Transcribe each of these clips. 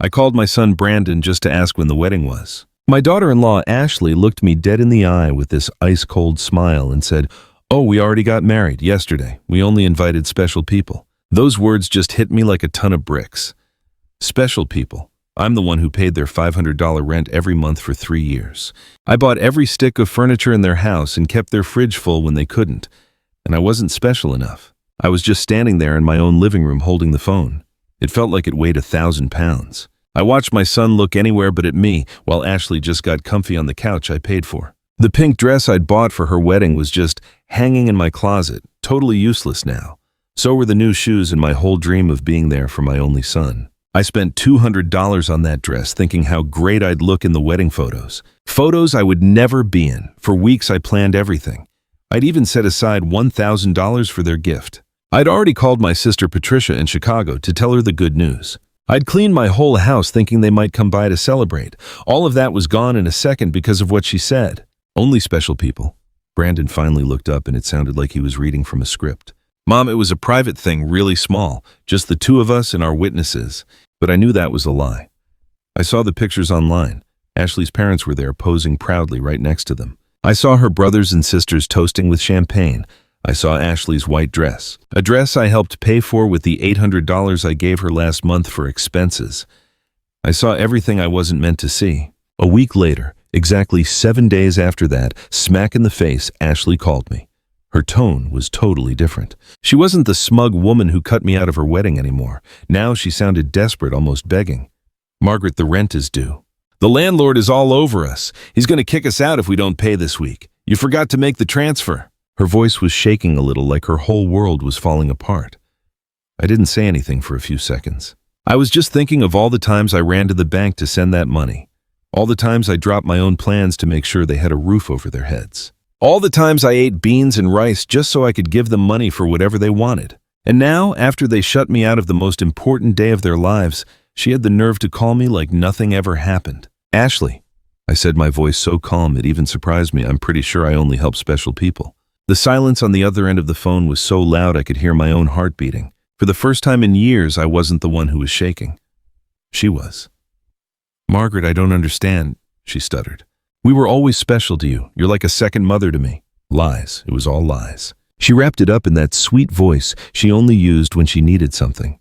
I called my son Brandon just to ask when the wedding was. My daughter-in-law Ashley looked me dead in the eye with this ice-cold smile and said, "Oh, we already got married yesterday. We only invited special people." Those words just hit me like a ton of bricks. Special people. I'm the one who paid their $500 rent every month for 3 years. I bought every stick of furniture in their house and kept their fridge full when they couldn't. And I wasn't special enough. I was just standing there in my own living room holding the phone. It felt like it weighed 1,000 pounds. I watched my son look anywhere but at me while Ashley just got comfy on the couch I paid for. The pink dress I'd bought for her wedding was just hanging in my closet, totally useless now. So were the new shoes and my whole dream of being there for my only son. I spent $200 on that dress thinking how great I'd look in the wedding photos. Photos I would never be in. For weeks I planned everything. I'd even set aside $1,000 for their gift. I'd already called my sister Patricia in Chicago to tell her the good news. I'd cleaned my whole house thinking they might come by to celebrate. All of that was gone in a second because of what she said. Only special people. Brandon finally looked up and it sounded like he was reading from a script. "Mom, it was a private thing, really small. Just the two of us and our witnesses." But I knew that was a lie. I saw the pictures online. Ashley's parents were there posing proudly right next to them. I saw her brothers and sisters toasting with champagne. I saw Ashley's white dress, a dress I helped pay for with the $800 I gave her last month for expenses. I saw everything I wasn't meant to see. A week later, exactly 7 days after that, smack in the face, Ashley called me. Her tone was totally different. She wasn't the smug woman who cut me out of her wedding anymore. Now she sounded desperate, almost begging. "Margaret, the rent is due. The landlord is all over us. He's going to kick us out if we don't pay this week. You forgot to make the transfer." Her voice was shaking a little, like her whole world was falling apart. I didn't say anything for a few seconds. I was just thinking of all the times I ran to the bank to send that money. All the times I dropped my own plans to make sure they had a roof over their heads. All the times I ate beans and rice just so I could give them money for whatever they wanted. And now, after they shut me out of the most important day of their lives, she had the nerve to call me like nothing ever happened. "Ashley," I said, my voice so calm it even surprised me. I'm pretty sure I only help special people. The silence on the other end of the phone was so loud I could hear my own heart beating. For the first time in years, I wasn't the one who was shaking. She was. "Margaret, I don't understand," she stuttered. "We were always special to you. You're like a second mother to me." Lies. It was all lies. She wrapped it up in that sweet voice she only used when she needed something.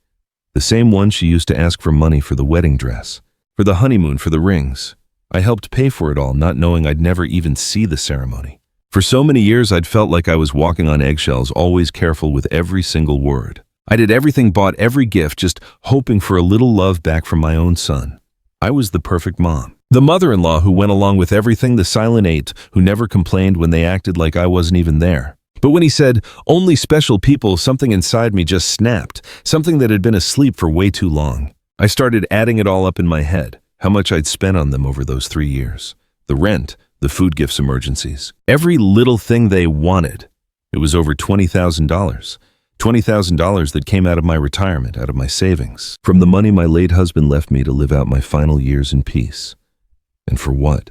The same one she used to ask for money for the wedding dress, for the honeymoon, for the rings. I helped pay for it all, not knowing I'd never even see the ceremony. For so many years, I'd felt like I was walking on eggshells, always careful with every single word. I did everything, bought every gift, just hoping for a little love back from my own son. I was the perfect mom. The mother-in-law who went along with everything, the silent aunt who never complained when they acted like I wasn't even there. But when he said, "only special people," something inside me just snapped, something that had been asleep for way too long. I started adding it all up in my head, how much I'd spent on them over those 3 years. The rent, the food gifts, emergencies. Every little thing they wanted. It was over $20,000. $20,000 that came out of my retirement, out of my savings, from the money my late husband left me to live out my final years in peace. And for what?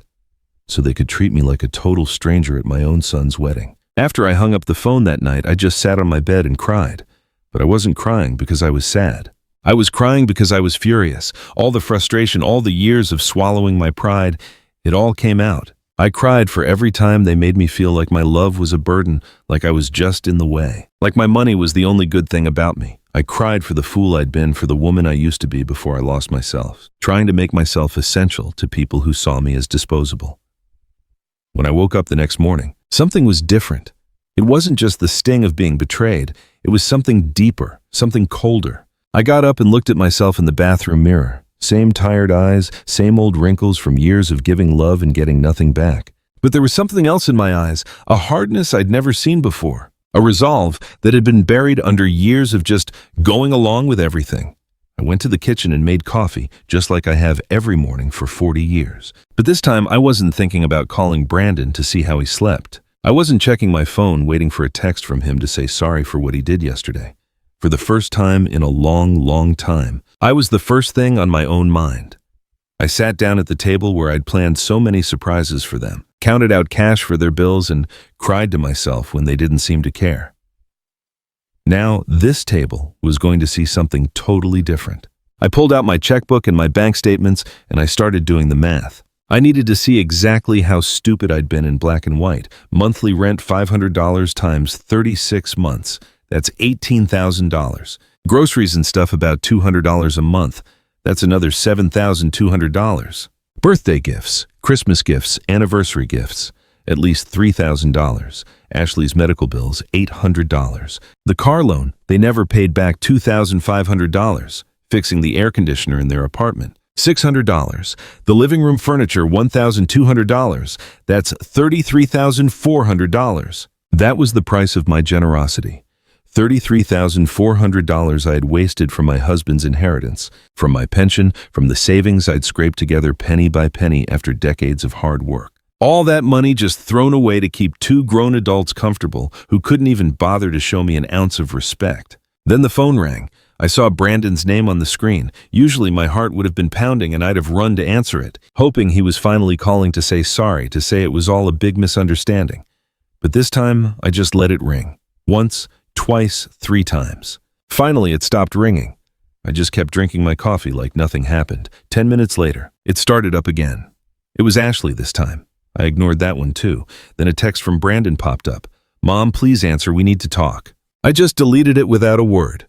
So they could treat me like a total stranger at my own son's wedding. After I hung up the phone that night, I just sat on my bed and cried. But I wasn't crying because I was sad. I was crying because I was furious. All the frustration, all the years of swallowing my pride, it all came out. I cried for every time they made me feel like my love was a burden, like I was just in the way, like my money was the only good thing about me. I cried for the fool I'd been, for the woman I used to be before I lost myself, trying to make myself essential to people who saw me as disposable. When I woke up the next morning, something was different. It wasn't just the sting of being betrayed. It was something deeper, something colder. I got up and looked at myself in the bathroom mirror. Same tired eyes, same old wrinkles from years of giving love and getting nothing back. But there was something else in my eyes, a hardness I'd never seen before, a resolve that had been buried under years of just going along with everything. I went to the kitchen and made coffee, just like I have every morning for 40 years. But this time, I wasn't thinking about calling Brandon to see how he slept. I wasn't checking my phone, waiting for a text from him to say sorry for what he did yesterday. For the first time in a long, long time, I was the first thing on my own mind. I sat down at the table where I'd planned so many surprises for them, counted out cash for their bills, and cried to myself when they didn't seem to care. Now, this table was going to see something totally different. I pulled out my checkbook and my bank statements, and I started doing the math. I needed to see exactly how stupid I'd been in black and white. Monthly rent $500 times 36 months. That's $18,000. Groceries and stuff about $200 a month. That's another $7,200. Birthday gifts, Christmas gifts, anniversary gifts. At least $3,000. Ashley's medical bills, $800. The car loan, they never paid back $2,500. Fixing the air conditioner in their apartment, $600. The living room furniture, $1,200. That's $33,400. That was the price of my generosity. $33,400 I had wasted from my husband's inheritance, from my pension, from the savings I'd scraped together penny by penny after decades of hard work. All that money just thrown away to keep two grown adults comfortable who couldn't even bother to show me an ounce of respect. Then the phone rang. I saw Brandon's name on the screen. Usually my heart would have been pounding and I'd have run to answer it, hoping he was finally calling to say sorry, to say it was all a big misunderstanding. But this time, I just let it ring. Once, twice, 3 times. Finally, it stopped ringing. I just kept drinking my coffee like nothing happened. 10 minutes later, it started up again. It was Ashley this time. I ignored that one too. Then a text from Brandon popped up. "Mom, please answer, we need to talk." I just deleted it without a word.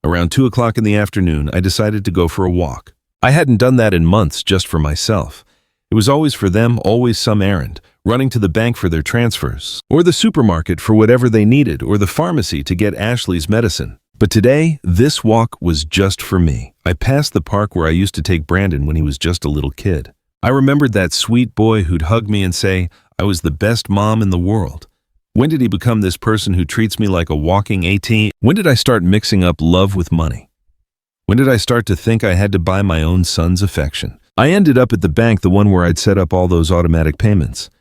Around 2 o'clock in the afternoon, I decided to go for a walk. I hadn't done that in months just for myself. It was always for them, always some errand, running to the bank for their transfers, or the supermarket for whatever they needed, or the pharmacy to get Ashley's medicine. But today, this walk was just for me. I passed the park where I used to take Brandon when he was just a little kid. I remembered that sweet boy who'd hug me and say, I was the best mom in the world. When did he become this person who treats me like a walking ATM? When did I start mixing up love with money? When did I start to think I had to buy my own son's affection? I ended up at the bank, the one where I'd set up all those automatic payments.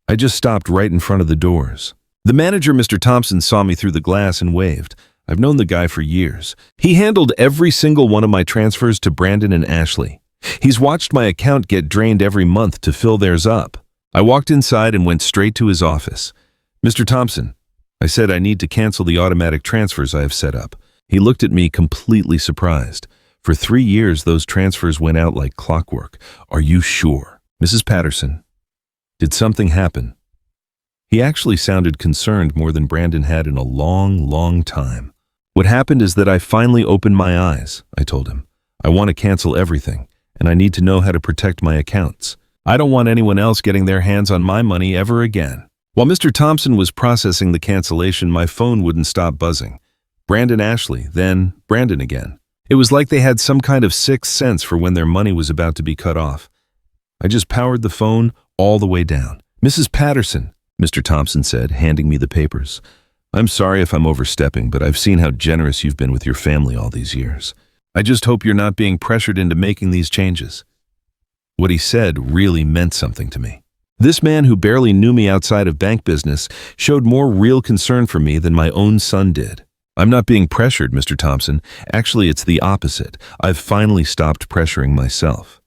I just stopped right in front of the doors. The manager, Mr. Thompson, saw me through the glass and waved. I've known the guy for years. He handled every single one of my transfers to Brandon and Ashley. He's watched my account get drained every month to fill theirs up. I walked inside and went straight to his office. "Mr. Thompson," I said, "I need to cancel the automatic transfers I have set up." He looked at me completely surprised. "For 3 years, those transfers went out like clockwork. Are you sure?" "Mrs. Patterson, did something happen?" He actually sounded concerned more than Brandon had in a long, long time. "What happened is that I finally opened my eyes," I told him. "I want to cancel everything, and I need to know how to protect my accounts. I don't want anyone else getting their hands on my money ever again." While Mr. Thompson was processing the cancellation, my phone wouldn't stop buzzing. Brandon, Ashley, then Brandon again. It was like they had some kind of sixth sense for when their money was about to be cut off. I just powered the phone all the way down. "Mrs. Patterson," Mr. Thompson said, handing me the papers. "I'm sorry if I'm overstepping, but I've seen how generous you've been with your family all these years. I just hope you're not being pressured into making these changes." What he said really meant something to me. This man who barely knew me outside of bank business showed more real concern for me than my own son did. "I'm not being pressured, Mr. Thompson. Actually, it's the opposite. I've finally stopped pressuring myself."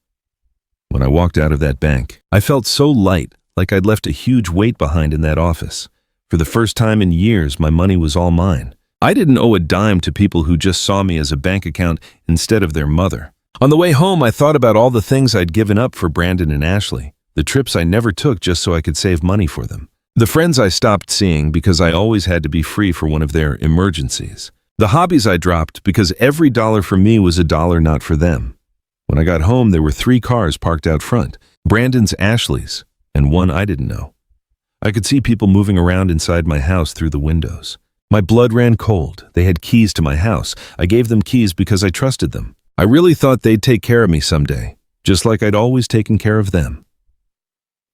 When I walked out of that bank, I felt so light, like I'd left a huge weight behind in that office. For the first time in years, my money was all mine. I didn't owe a dime to people who just saw me as a bank account instead of their mother. On the way home, I thought about all the things I'd given up for Brandon and Ashley. The trips I never took just so I could save money for them. The friends I stopped seeing because I always had to be free for one of their emergencies. The hobbies I dropped because every dollar for me was a dollar not for them. When I got home, there were 3 cars parked out front. Brandon's, Ashley's, and one I didn't know. I could see people moving around inside my house through the windows. My blood ran cold. They had keys to my house. I gave them keys because I trusted them. I really thought they'd take care of me someday, just like I'd always taken care of them.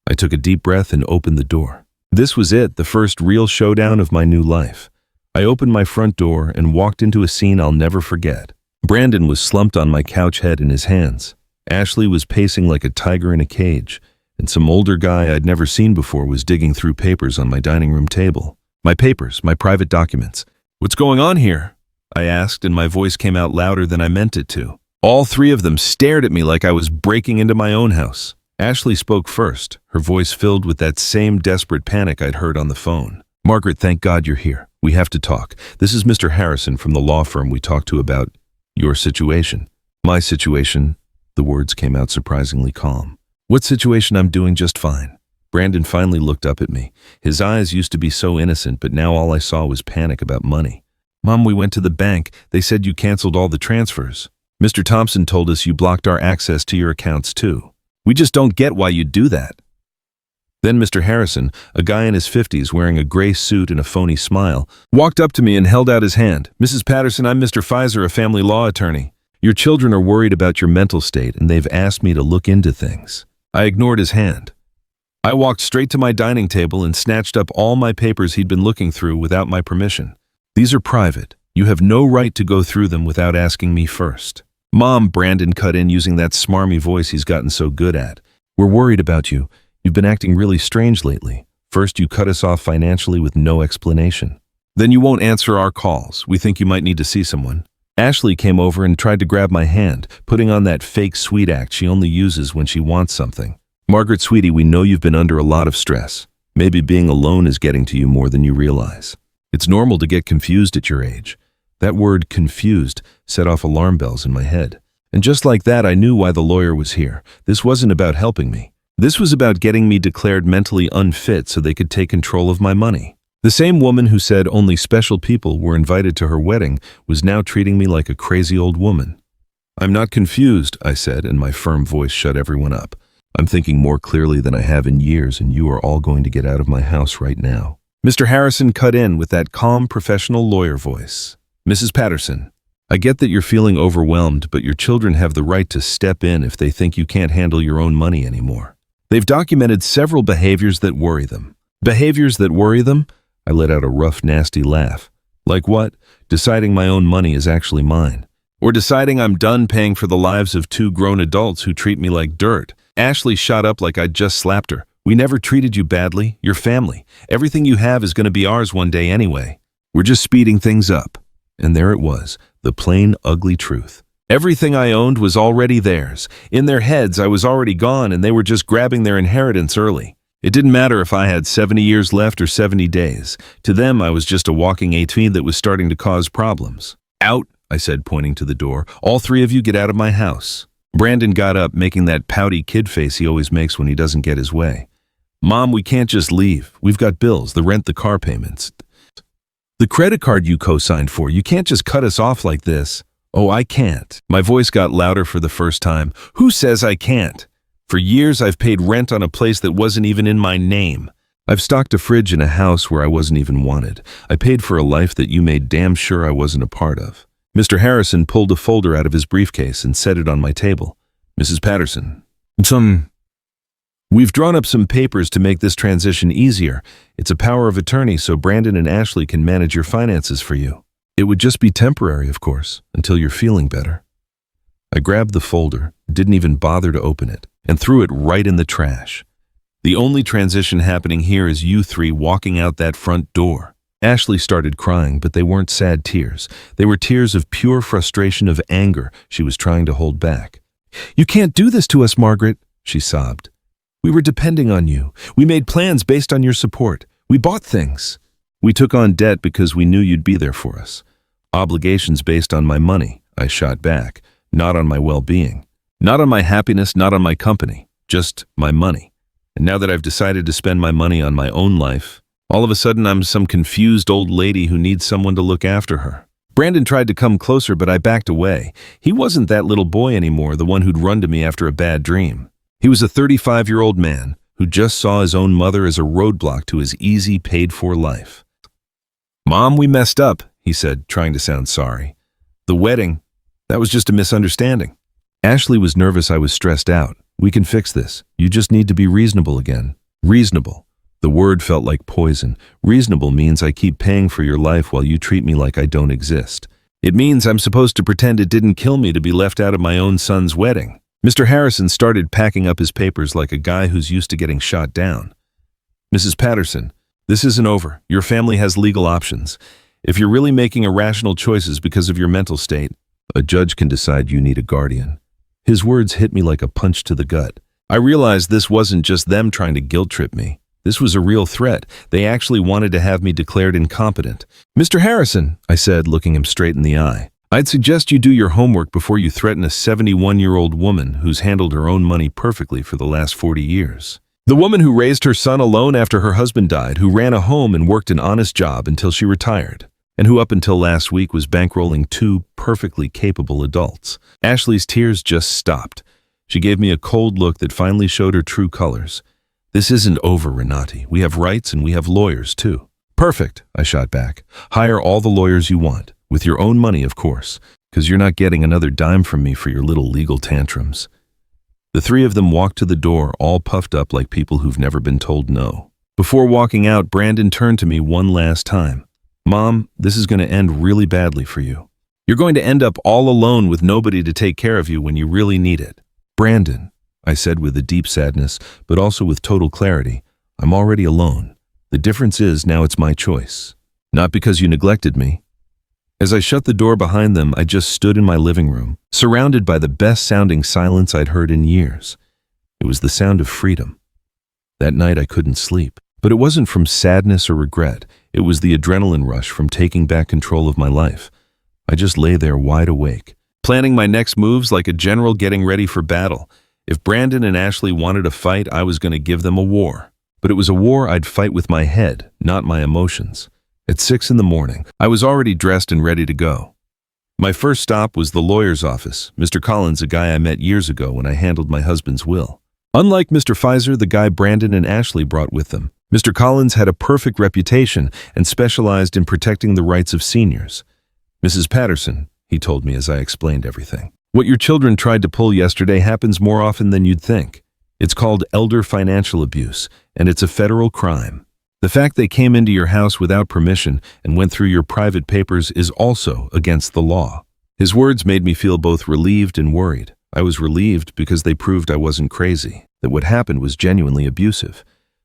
I took a deep breath and opened the door. This was it, the first real showdown of my new life. I opened my front door and walked into a scene I'll never forget. Brandon was slumped on my couch, head in his hands. Ashley was pacing like a tiger in a cage, and some older guy I'd never seen before was digging through papers on my dining room table. My papers, my private documents. "What's going on here?" I asked, and my voice came out louder than I meant it to. All 3 of them stared at me like I was breaking into my own house. Ashley spoke first, her voice filled with that same desperate panic I'd heard on the phone. "Margaret, thank God you're here. We have to talk. This is Mr. Harrison from the law firm we talked to about your situation." My situation, the words came out surprisingly calm. What situation? I'm doing just fine. Brandon finally looked up at me. His eyes used to be so innocent, but now all I saw was panic about money. Mom, we went to the bank. They said you canceled all the transfers. Mr. Thompson told us you blocked our access to your accounts too. We just don't get why you'd do that. Then Mr. Harrison, a guy in his 50s wearing a gray suit and a phony smile, walked up to me and held out his hand. Mrs. Patterson, I'm Mr. Pfizer, a family law attorney. Your children are worried about your mental state and they've asked me to look into things. I ignored his hand. I walked straight to my dining table and snatched up all my papers he'd been looking through without my permission. These are private. You have no right to go through them without asking me first. Mom, Brandon cut in using that smarmy voice he's gotten so good at. We're worried about you. You've been acting really strange lately. First, you cut us off financially with no explanation. Then you won't answer our calls. We think you might need to see someone. Ashley came over and tried to grab my hand, putting on that fake sweet act she only uses when she wants something. Margaret, sweetie, we know you've been under a lot of stress. Maybe being alone is getting to you more than you realize. It's normal to get confused at your age. That word confused set off alarm bells in my head. And just like that, I knew why the lawyer was here. This wasn't about helping me. This was about getting me declared mentally unfit so they could take control of my money. The same woman who said only special people were invited to her wedding was now treating me like a crazy old woman. I'm not confused, I said, and my firm voice shut everyone up. I'm thinking more clearly than I have in years, and you are all going to get out of my house right now. Mr. Harrison cut in with that calm, professional lawyer voice. Mrs. Patterson, I get that you're feeling overwhelmed, but your children have the right to step in if they think you can't handle your own money anymore. They've documented several behaviors that worry them. Behaviors that worry them? I let out a rough, nasty laugh. Like what? Deciding my own money is actually mine. Or deciding I'm done paying for the lives of two grown adults who treat me like dirt. Ashley shot up like I'd just slapped her. We never treated you badly. You're family. Everything you have is going to be ours one day anyway. We're just speeding things up. And there it was, the plain, ugly truth. Everything I owned was already theirs. In their heads, I was already gone, and they were just grabbing their inheritance early. It didn't matter if I had 70 years left or 70 days. To them, I was just a walking ATM that was starting to cause problems. Out, I said, pointing to the door. All three of you get out of my house. Brandon got up, making that pouty kid face he always makes when he doesn't get his way. Mom, we can't just leave. We've got bills, the rent, the car payments. The credit card you co-signed for. You can't just cut us off like this. Oh, I can't. My voice got louder for the first time. Who says I can't? For years, I've paid rent on a place that wasn't even in my name. I've stocked a fridge in a house where I wasn't even wanted. I paid for a life that you made damn sure I wasn't a part of. Mr. Harrison pulled a folder out of his briefcase and set it on my table. Mrs. Patterson, we've drawn up some papers to make this transition easier. It's a power of attorney so Brandon and Ashley can manage your finances for you. It would just be temporary, of course, until you're feeling better. I grabbed the folder, didn't even bother to open it, and threw it right in the trash. The only transition happening here is you three walking out that front door. Ashley started crying, but they weren't sad tears. They were tears of pure frustration, of anger she was trying to hold back. You can't do this to us, Margaret, she sobbed. We were depending on you. We made plans based on your support. We bought things. We took on debt because we knew you'd be there for us. Obligations based on my money, I shot back, not on my well-being. Not on my happiness, not on my company, just my money. And now that I've decided to spend my money on my own life, all of a sudden I'm some confused old lady who needs someone to look after her. Brandon tried to come closer, but I backed away. He wasn't that little boy anymore, the one who'd run to me after a bad dream. He was a 35-year-old man who just saw his own mother as a roadblock to his easy, paid-for life. Mom, we messed up, he said, trying to sound sorry. The wedding, that was just a misunderstanding. Ashley was nervous I was stressed out. We can fix this. You just need to be reasonable again. Reasonable. The word felt like poison. Reasonable means I keep paying for your life while you treat me like I don't exist. It means I'm supposed to pretend it didn't kill me to be left out of my own son's wedding. Mr. Harrison started packing up his papers like a guy who's used to getting shot down. Mrs. Patterson, this isn't over. Your family has legal options. If you're really making irrational choices because of your mental state, a judge can decide you need a guardian. His words hit me like a punch to the gut. I realized this wasn't just them trying to guilt-trip me. This was a real threat. They actually wanted to have me declared incompetent. Mr. Harrison, I said, looking him straight in the eye, I'd suggest you do your homework before you threaten a 71-year-old woman who's handled her own money perfectly for the last 40 years. The woman who raised her son alone after her husband died, who ran a home and worked an honest job until she retired, and who up until last week was bankrolling two perfectly capable adults. Ashley's tears just stopped. She gave me a cold look that finally showed her true colors. This isn't over, Renati. We have rights and we have lawyers too. Perfect, I shot back. Hire all the lawyers you want, with your own money, of course, because you're not getting another dime from me for your little legal tantrums. The three of them walked to the door, all puffed up like people who've never been told no. Before walking out, Brandon turned to me one last time. Mom, this is going to end really badly for you. You're going to end up all alone with nobody to take care of you when you really need it. Brandon, I said with a deep sadness, but also with total clarity, I'm already alone. The difference is now it's my choice. Not because you neglected me. As I shut the door behind them, I just stood in my living room, surrounded by the best-sounding silence I'd heard in years. It was the sound of freedom. That night I couldn't sleep, but it wasn't from sadness or regret. It was the adrenaline rush from taking back control of my life. I just lay there wide awake, planning my next moves like a general getting ready for battle. If Brandon and Ashley wanted a fight, I was going to give them a war. But it was a war I'd fight with my head, not my emotions. At 6 in the morning, I was already dressed and ready to go. My first stop was the lawyer's office, Mr. Collins, a guy I met years ago when I handled my husband's will. Unlike Mr. Pfizer, the guy Brandon and Ashley brought with them, Mr. Collins had a perfect reputation and specialized in protecting the rights of seniors. Mrs. Patterson, he told me as I explained everything. What your children tried to pull yesterday happens more often than you'd think. It's called elder financial abuse, and it's a federal crime. The fact they came into your house without permission and went through your private papers is also against the law. His words made me feel both relieved and worried. I was relieved because they proved I wasn't crazy, that what happened was genuinely abusive.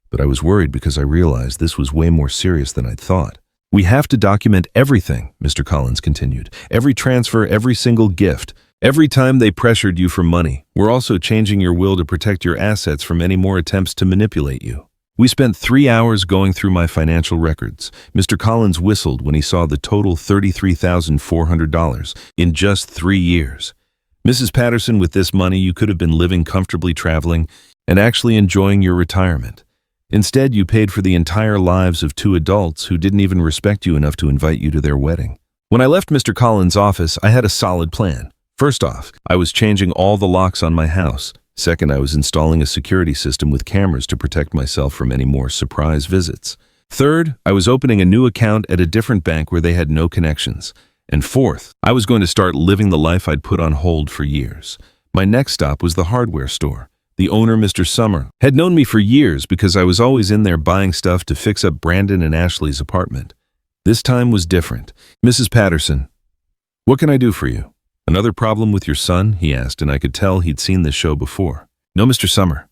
But I was worried because I realized this was way more serious than I'd thought. We have to document everything, Mr. Collins continued. Every transfer, every single gift. Every time they pressured you for money. We're also changing your will to protect your assets from any more attempts to manipulate you. We spent 3 hours going through my financial records. Mr. Collins whistled when he saw the total $33,400 in just 3 years. Mrs. Patterson, with this money, you could have been living comfortably, traveling, and actually enjoying your retirement. Instead, you paid for the entire lives of 2 adults who didn't even respect you enough to invite you to their wedding. When I left Mr. Collins' office, I had a solid plan. First off, I was changing all the locks on my house. Second, I was installing a security system with cameras to protect myself from any more surprise visits. Third, I was opening a new account at a different bank where they had no connections. And fourth, I was going to start living the life I'd put on hold for years. My next stop was the hardware store. The owner, Mr. Summer, had known me for years because I was always in there buying stuff to fix up Brandon and Ashley's apartment. This time was different. Mrs. Patterson, what can I do for you? Another problem with your son? He asked, and I could tell he'd seen this show before. No, Mr. Summer.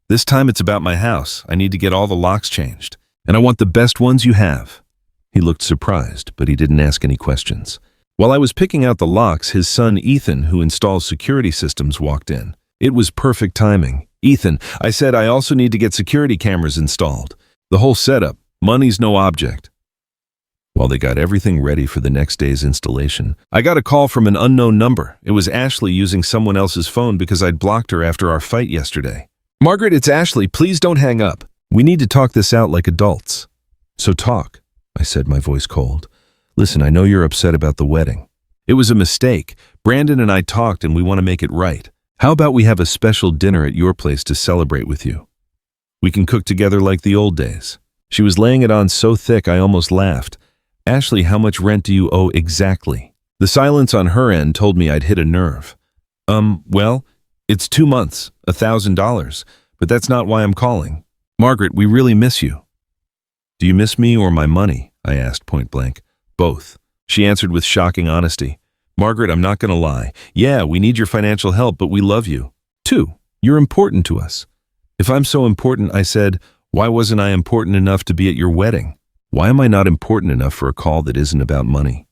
This time it's about my house. I need to get all the locks changed, and I want the best ones you have. He looked surprised, but he didn't ask any questions. While I was picking out the locks, his son Ethan, who installs security systems, walked in. It was perfect timing. Ethan, I said, I also need to get security cameras installed. The whole setup. Money's no object. While they got everything ready for the next day's installation, I got a call from an unknown number. It was Ashley using someone else's phone because I'd blocked her after our fight yesterday. Margaret, it's Ashley. Please don't hang up. We need to talk this out like adults. So talk, I said, my voice cold. Listen, I know you're upset about the wedding. It was a mistake. Brandon and I talked and we want to make it right. How about we have a special dinner at your place to celebrate with you? We can cook together like the old days. She was laying it on so thick I almost laughed. Ashley, how much rent do you owe exactly? The silence on her end told me I'd hit a nerve. Well, it's 2 months, $1,000, but that's not why I'm calling. Margaret, we really miss you. Do you miss me or my money? I asked point blank. Both. She answered with shocking honesty. Margaret, I'm not going to lie. Yeah, we need your financial help, but we love you. 2, you're important to us. If I'm so important, I said, why wasn't I important enough to be at your wedding? Why am I not important enough for a call that isn't about money?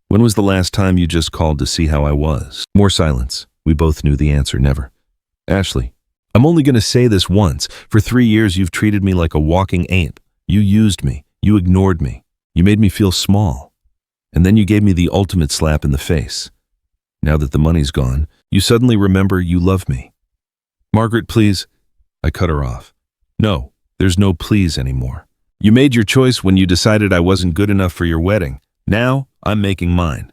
When was the last time you just called to see how I was? More silence. We both knew the answer, never. Ashley, I'm only going to say this once. For 3 years, you've treated me like a walking ape. You used me. You ignored me. You made me feel small. And then you gave me the ultimate slap in the face. Now that the money's gone, you suddenly remember you love me. Margaret, please. I cut her off. No, there's no please anymore. You made your choice when you decided I wasn't good enough for your wedding. Now, I'm making mine.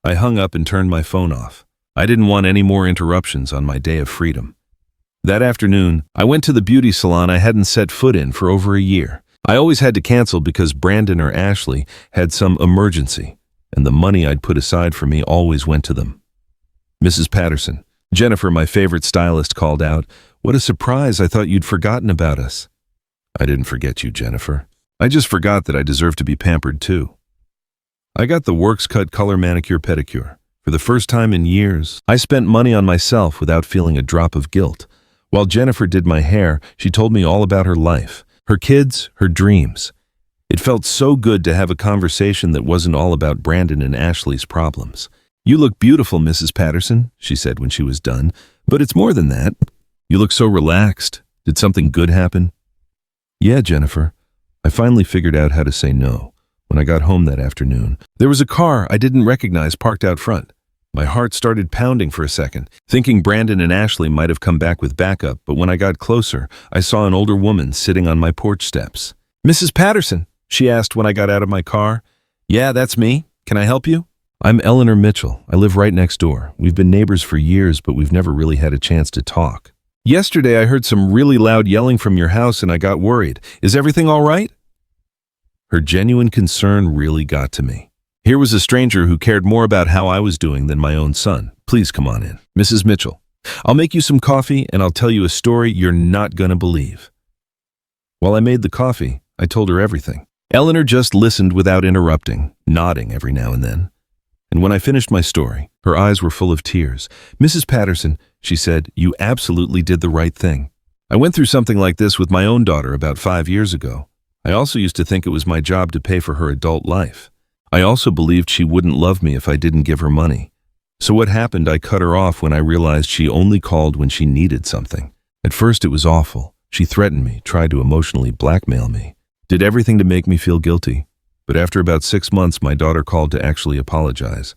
I hung up and turned my phone off. I didn't want any more interruptions on my day of freedom. That afternoon, I went to the beauty salon I hadn't set foot in for over a year. I always had to cancel because Brandon or Ashley had some emergency, and the money I'd put aside for me always went to them. Mrs. Patterson, Jennifer, my favorite stylist, called out, "What a surprise, I thought you'd forgotten about us." I didn't forget you, Jennifer. I just forgot that I deserve to be pampered too. I got the Works Cut Color Manicure Pedicure. For the first time in years, I spent money on myself without feeling a drop of guilt. While Jennifer did my hair, she told me all about her life, her kids, her dreams. It felt so good to have a conversation that wasn't all about Brandon and Ashley's problems. "You look beautiful, Mrs. Patterson," she said when she was done, "but it's more than that. You look so relaxed. Did something good happen?" "Yeah, Jennifer. I finally figured out how to say no. When I got home that afternoon, there was a car I didn't recognize parked out front. My heart started pounding for a second, thinking Brandon and Ashley might have come back with backup, but when I got closer, I saw an older woman sitting on my porch steps. "Mrs. Patterson," she asked when I got out of my car. "Yeah, that's me. Can I help you?" "I'm Eleanor Mitchell. I live right next door. We've been neighbors for years, but we've never really had a chance to talk. Yesterday, I heard some really loud yelling from your house and I got worried. Is everything all right?" Her genuine concern really got to me. Here was a stranger who cared more about how I was doing than my own son. "Please come on in. Mrs. Mitchell, I'll make you some coffee and I'll tell you a story you're not gonna believe." While I made the coffee, I told her everything. Eleanor just listened without interrupting, nodding every now and then. And when I finished my story, her eyes were full of tears. "Mrs. Patterson," she said, "you absolutely did the right thing. I went through something like this with my own daughter about 5 years ago. I also used to think it was my job to pay for her adult life. I also believed she wouldn't love me if I didn't give her money. So what happened, I cut her off when I realized she only called when she needed something. At first it was awful. She threatened me, tried to emotionally blackmail me, did everything to make me feel guilty. But after about 6 months, my daughter called to actually apologize.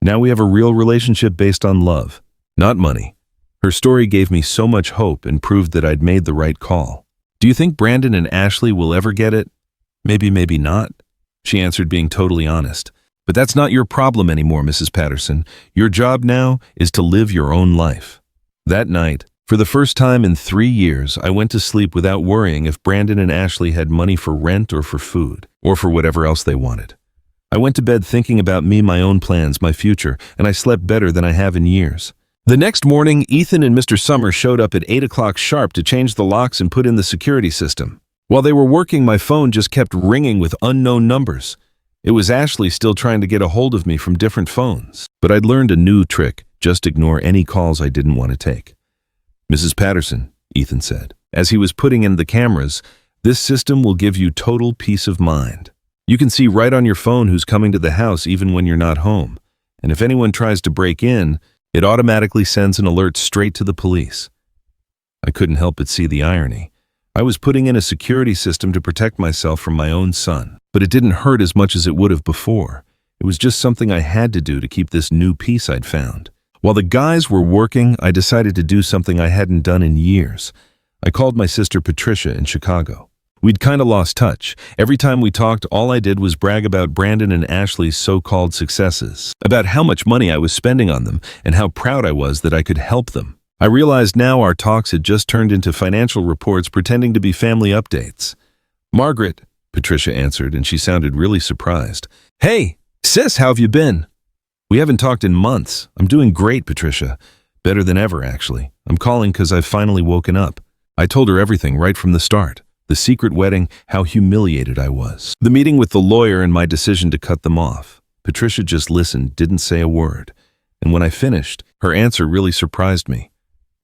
Now we have a real relationship based on love, not money. Her story gave me so much hope and proved that I'd made the right call. Do you think Brandon and Ashley will ever get it? Maybe, maybe not. She answered, being totally honest. But that's not your problem anymore, Mrs. Patterson. Your job now is to live your own life. That night, for the first time in 3 years, I went to sleep without worrying if Brandon and Ashley had money for rent or for food, or for whatever else they wanted. I went to bed thinking about me, my own plans, my future, and I slept better than I have in years. The next morning, Ethan and Mr. Summer showed up at 8 o'clock sharp to change the locks and put in the security system. While they were working, my phone just kept ringing with unknown numbers. It was Ashley still trying to get a hold of me from different phones. But I'd learned a new trick: just ignore any calls I didn't want to take. "Mrs. Patterson," Ethan said, as he was putting in the cameras, "this system will give you total peace of mind. You can see right on your phone who's coming to the house even when you're not home. And if anyone tries to break in, it automatically sends an alert straight to the police." I couldn't help but see the irony. I was putting in a security system to protect myself from my own son, but it didn't hurt as much as it would have before. It was just something I had to do to keep this new peace I'd found. While the guys were working, I decided to do something I hadn't done in years. I called my sister Patricia in Chicago. We'd kind of lost touch. Every time we talked, all I did was brag about Brandon and Ashley's so-called successes, about how much money I was spending on them, and how proud I was that I could help them. I realized now our talks had just turned into financial reports pretending to be family updates. "Margaret," Patricia answered, and she sounded really surprised. "Hey, sis, how have you been?" "We haven't talked in months. I'm doing great, Patricia. Better than ever, actually. I'm calling because I've finally woken up." I told her everything right from the start. The secret wedding, how humiliated I was. The meeting with the lawyer, and my decision to cut them off. Patricia just listened, didn't say a word. And when I finished, her answer really surprised me.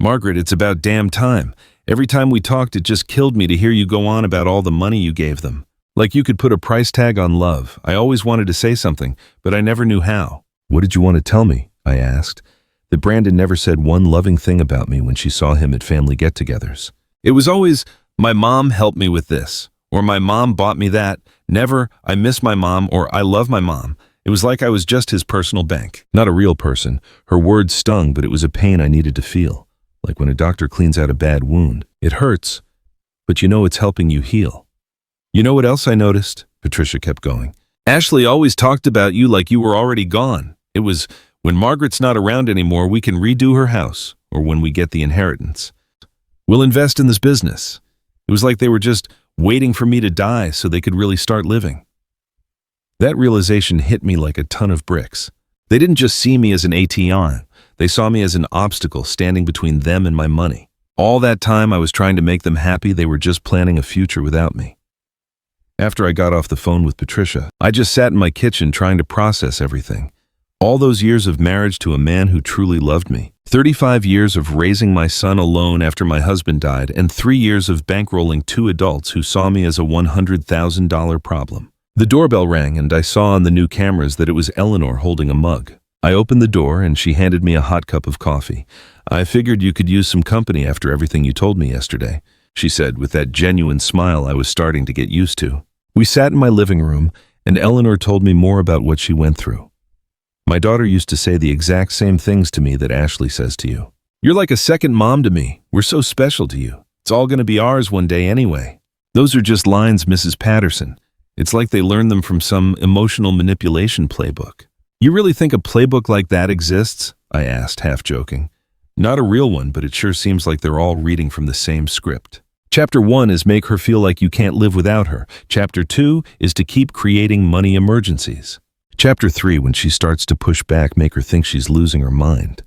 "Margaret, it's about damn time. Every time we talked, it just killed me to hear you go on about all the money you gave them. Like you could put a price tag on love. I always wanted to say something, but I never knew how." "What did you want to tell me?" I asked. That Brandon never said one loving thing about me when she saw him at family get-togethers. It was always, "My mom helped me with this," or "My mom bought me that." Never, I miss my mom or I love my mom. It was like I was just his personal bank. Not a real person. Her words stung, but it was a pain I needed to feel. Like when a doctor cleans out a bad wound. It hurts, but you know it's helping you heal. You know what else I noticed? Patricia kept going. Ashley always talked about you like you were already gone. It was, when Margaret's not around anymore, we can redo her house, or when we get the inheritance. We'll invest in this business. It was like they were just waiting for me to die so they could really start living. That realization hit me like a ton of bricks. They didn't just see me as an ATM. They saw me as an obstacle standing between them and my money. All that time I was trying to make them happy, they were just planning a future without me. After I got off the phone with Patricia, I just sat in my kitchen trying to process everything. All those years of marriage to a man who truly loved me, 35 years of raising my son alone after my husband died, and 3 years of bankrolling 2 adults who saw me as a $100,000 problem. The doorbell rang and I saw on the new cameras that it was Eleanor holding a mug. I opened the door and she handed me a hot cup of coffee. I figured you could use some company after everything you told me yesterday, she said with that genuine smile I was starting to get used to. We sat in my living room and Eleanor told me more about what she went through. My daughter used to say the exact same things to me that Ashley says to you. You're like a second mom to me. We're so special to you. It's all going to be ours one day anyway. Those are just lines, Mrs. Patterson. It's like they learned them from some emotional manipulation playbook. You really think a playbook like that exists? I asked, half joking. Not a real one, but it sure seems like they're all reading from the same script. Chapter 1 is make her feel like you can't live without her. Chapter 2 is to keep creating money emergencies. Chapter 3, when she starts to push back, make her think she's losing her mind.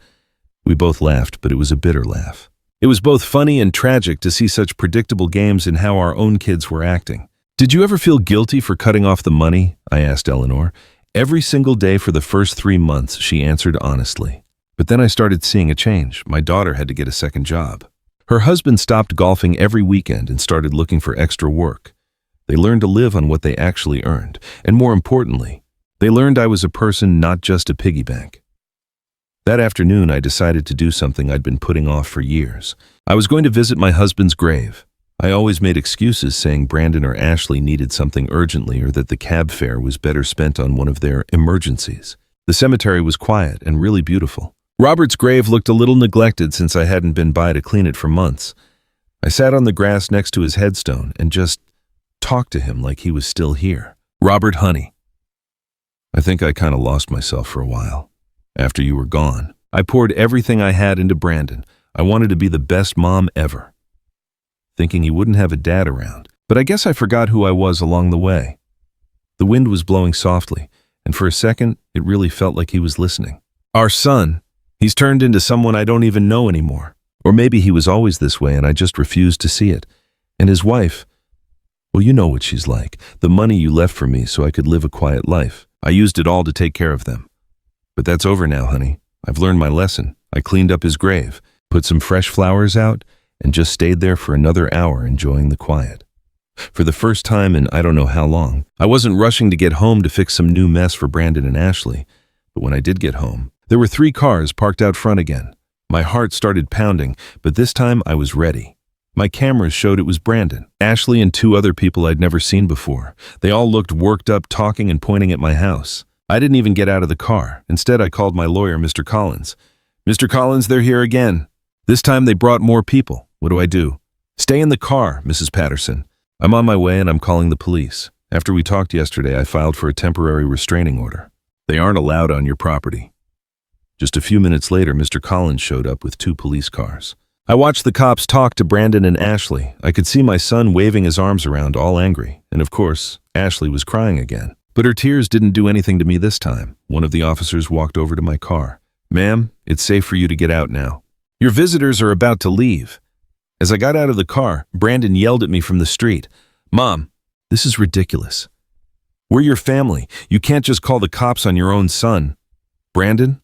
We both laughed, but it was a bitter laugh. It was both funny and tragic to see such predictable games in how our own kids were acting. Did you ever feel guilty for cutting off the money? I asked Eleanor. Every single day for the first 3 months, she answered honestly. But then I started seeing a change. My daughter had to get a second job. Her husband stopped golfing every weekend and started looking for extra work. They learned to live on what they actually earned. And more importantly, they learned I was a person, not just a piggy bank. That afternoon, I decided to do something I'd been putting off for years. I was going to visit my husband's grave. I always made excuses saying Brandon or Ashley needed something urgently or that the cab fare was better spent on one of their emergencies. The cemetery was quiet and really beautiful. Robert's grave looked a little neglected since I hadn't been by to clean it for months. I sat on the grass next to his headstone and just talked to him like he was still here. Robert, honey. I think I kind of lost myself for a while. After you were gone, I poured everything I had into Brandon. I wanted to be the best mom ever, thinking he wouldn't have a dad around. But I guess I forgot who I was along the way. The wind was blowing softly, and for a second, it really felt like he was listening. Our son, he's turned into someone I don't even know anymore. Or maybe he was always this way and I just refused to see it. And his wife, well, you know what she's like. The money you left for me so I could live a quiet life. I used it all to take care of them. But that's over now, honey. I've learned my lesson. I cleaned up his grave, put some fresh flowers out, and just stayed there for another hour enjoying the quiet. For the first time in I don't know how long, I wasn't rushing to get home to fix some new mess for Brandon and Ashley. But when I did get home, there were 3 cars parked out front again. My heart started pounding, but this time I was ready. My cameras showed it was Brandon, Ashley, and 2 other people I'd never seen before. They all looked worked up, talking and pointing at my house. I didn't even get out of the car. Instead, I called my lawyer, Mr. Collins. Mr. Collins, they're here again. This time they brought more people. What do I do? Stay in the car, Mrs. Patterson. I'm on my way and I'm calling the police. After we talked yesterday, I filed for a temporary restraining order. They aren't allowed on your property. Just a few minutes later, Mr. Collins showed up with 2 police cars. I watched the cops talk to Brandon and Ashley. I could see my son waving his arms around, all angry. And of course, Ashley was crying again. But her tears didn't do anything to me this time. One of the officers walked over to my car. Ma'am, it's safe for you to get out now. Your visitors are about to leave. As I got out of the car, Brandon yelled at me from the street. Mom, this is ridiculous. We're your family. You can't just call the cops on your own son. Brandon?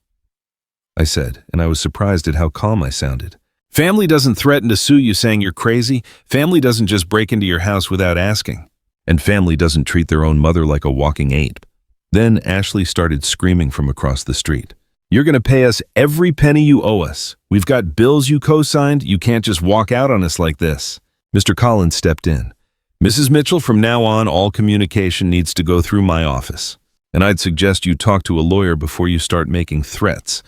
I said, and I was surprised at how calm I sounded. Family doesn't threaten to sue you saying you're crazy. Family doesn't just break into your house without asking. And family doesn't treat their own mother like a walking ape. Then Ashley started screaming from across the street. You're going to pay us every penny you owe us. We've got bills you co-signed. You can't just walk out on us like this. Mr. Collins stepped in. Mrs. Mitchell, from now on, all communication needs to go through my office. And I'd suggest you talk to a lawyer before you start making threats,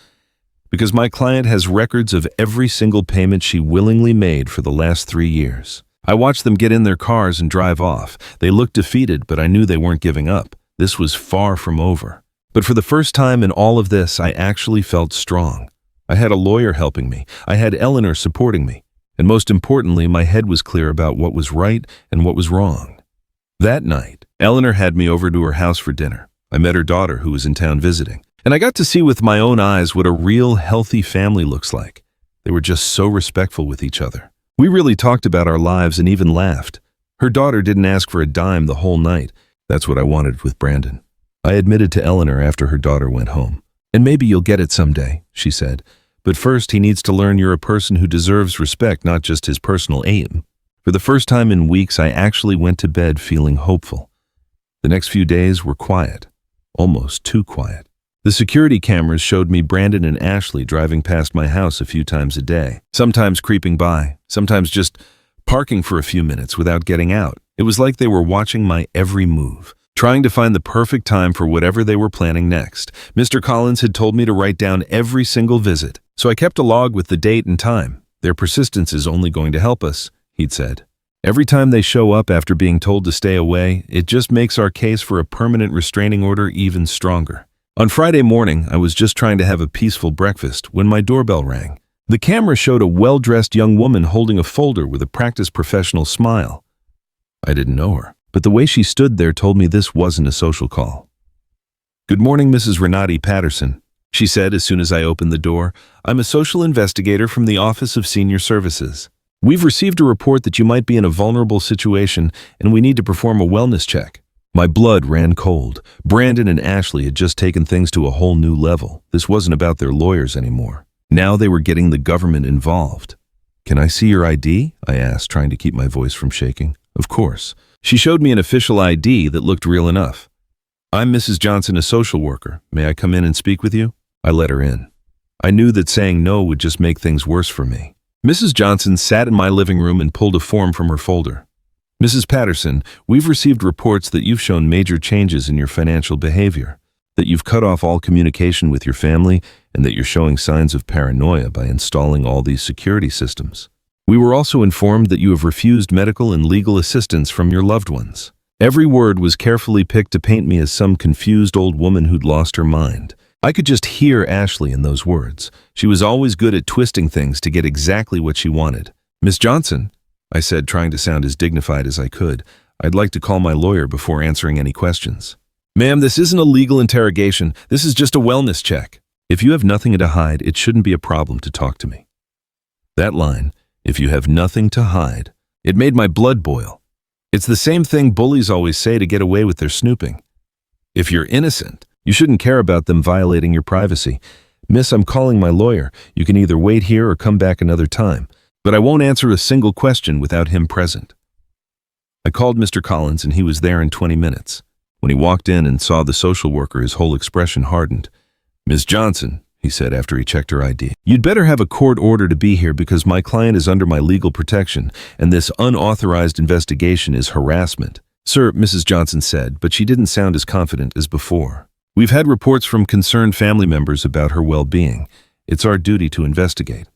because my client has records of every single payment she willingly made for the last 3 years. I watched them get in their cars and drive off. They looked defeated, but I knew they weren't giving up. This was far from over. But for the first time in all of this, I actually felt strong. I had a lawyer helping me. I had Eleanor supporting me. And most importantly, my head was clear about what was right and what was wrong. That night, Eleanor had me over to her house for dinner. I met her daughter, who was in town visiting. And I got to see with my own eyes what a real, healthy family looks like. They were just so respectful with each other. We really talked about our lives and even laughed. Her daughter didn't ask for a dime the whole night. That's what I wanted with Brandon. I admitted to Eleanor after her daughter went home. "And maybe you'll get it someday," she said. "But first, he needs to learn you're a person who deserves respect, not just his personal aim." For the first time in weeks, I actually went to bed feeling hopeful. The next few days were quiet, almost too quiet. The security cameras showed me Brandon and Ashley driving past my house a few times a day, sometimes creeping by, sometimes just parking for a few minutes without getting out. It was like they were watching my every move, trying to find the perfect time for whatever they were planning next. Mr. Collins had told me to write down every single visit, so I kept a log with the date and time. "Their persistence is only going to help us," he'd said. "Every time they show up after being told to stay away, it just makes our case for a permanent restraining order even stronger." On Friday morning, I was just trying to have a peaceful breakfast when my doorbell rang. The camera showed a well-dressed young woman holding a folder with a practiced professional smile. I didn't know her, but the way she stood there told me this wasn't a social call. "Good morning, Mrs. Renati Patterson," she said as soon as I opened the door. "I'm a social investigator from the Office of Senior Services. We've received a report that you might be in a vulnerable situation, and we need to perform a wellness check." My blood ran cold. Brandon and Ashley had just taken things to a whole new level. This wasn't about their lawyers anymore. Now they were getting the government involved. "Can I see your ID?" I asked, trying to keep my voice from shaking. Of course. She showed me an official ID that looked real enough. "I'm Mrs. Johnson, a social worker. May I come in and speak with you?" I let her in. I knew that saying no would just make things worse for me. Mrs. Johnson sat in my living room and pulled a form from her folder. "Mrs. Patterson, we've received reports that you've shown major changes in your financial behavior, that you've cut off all communication with your family, and that you're showing signs of paranoia by installing all these security systems. We were also informed that you have refused medical and legal assistance from your loved ones." Every word was carefully picked to paint me as some confused old woman who'd lost her mind. I could just hear Ashley in those words. She was always good at twisting things to get exactly what she wanted. "Miss Johnson," I said, trying to sound as dignified as I could, "I'd like to call my lawyer before answering any questions." "Ma'am, this isn't a legal interrogation. This is just a wellness check. If you have nothing to hide, it shouldn't be a problem to talk to me." That line, "if you have nothing to hide," it made my blood boil. It's the same thing bullies always say to get away with their snooping. If you're innocent, you shouldn't care about them violating your privacy. "Miss, I'm calling my lawyer. You can either wait here or come back another time. But I won't answer a single question without him present." I called Mr. Collins, and he was there in 20 minutes. When he walked in and saw the social worker, his whole expression hardened. "Miss Johnson," he said after he checked her ID, "you'd better have a court order to be here because my client is under my legal protection, and this unauthorized investigation is harassment." "Sir," Mrs. Johnson said, but she didn't sound as confident as before. "We've had reports from concerned family members about her well-being. It's our duty to investigate."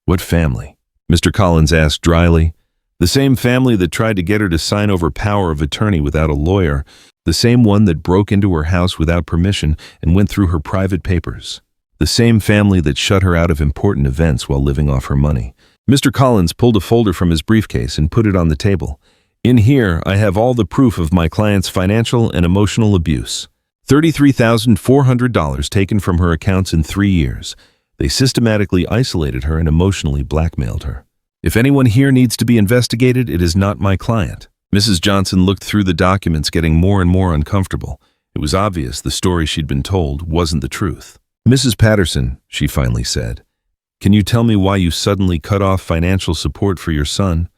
"What family?" Mr. Collins asked dryly. "The same family that tried to get her to sign over power of attorney without a lawyer, the same one that broke into her house without permission and went through her private papers, the same family that shut her out of important events while living off her money." Mr. Collins pulled a folder from his briefcase and put it on the table. "In here, I have all the proof of my client's financial and emotional abuse. $33,400 taken from her accounts in 3 years. They systematically isolated her and emotionally blackmailed her. If anyone here needs to be investigated, it is not my client." Mrs. Johnson looked through the documents, getting more and more uncomfortable. It was obvious the story she'd been told wasn't the truth. "Mrs. Patterson," she finally said, "can you tell me why you suddenly cut off financial support for your son?"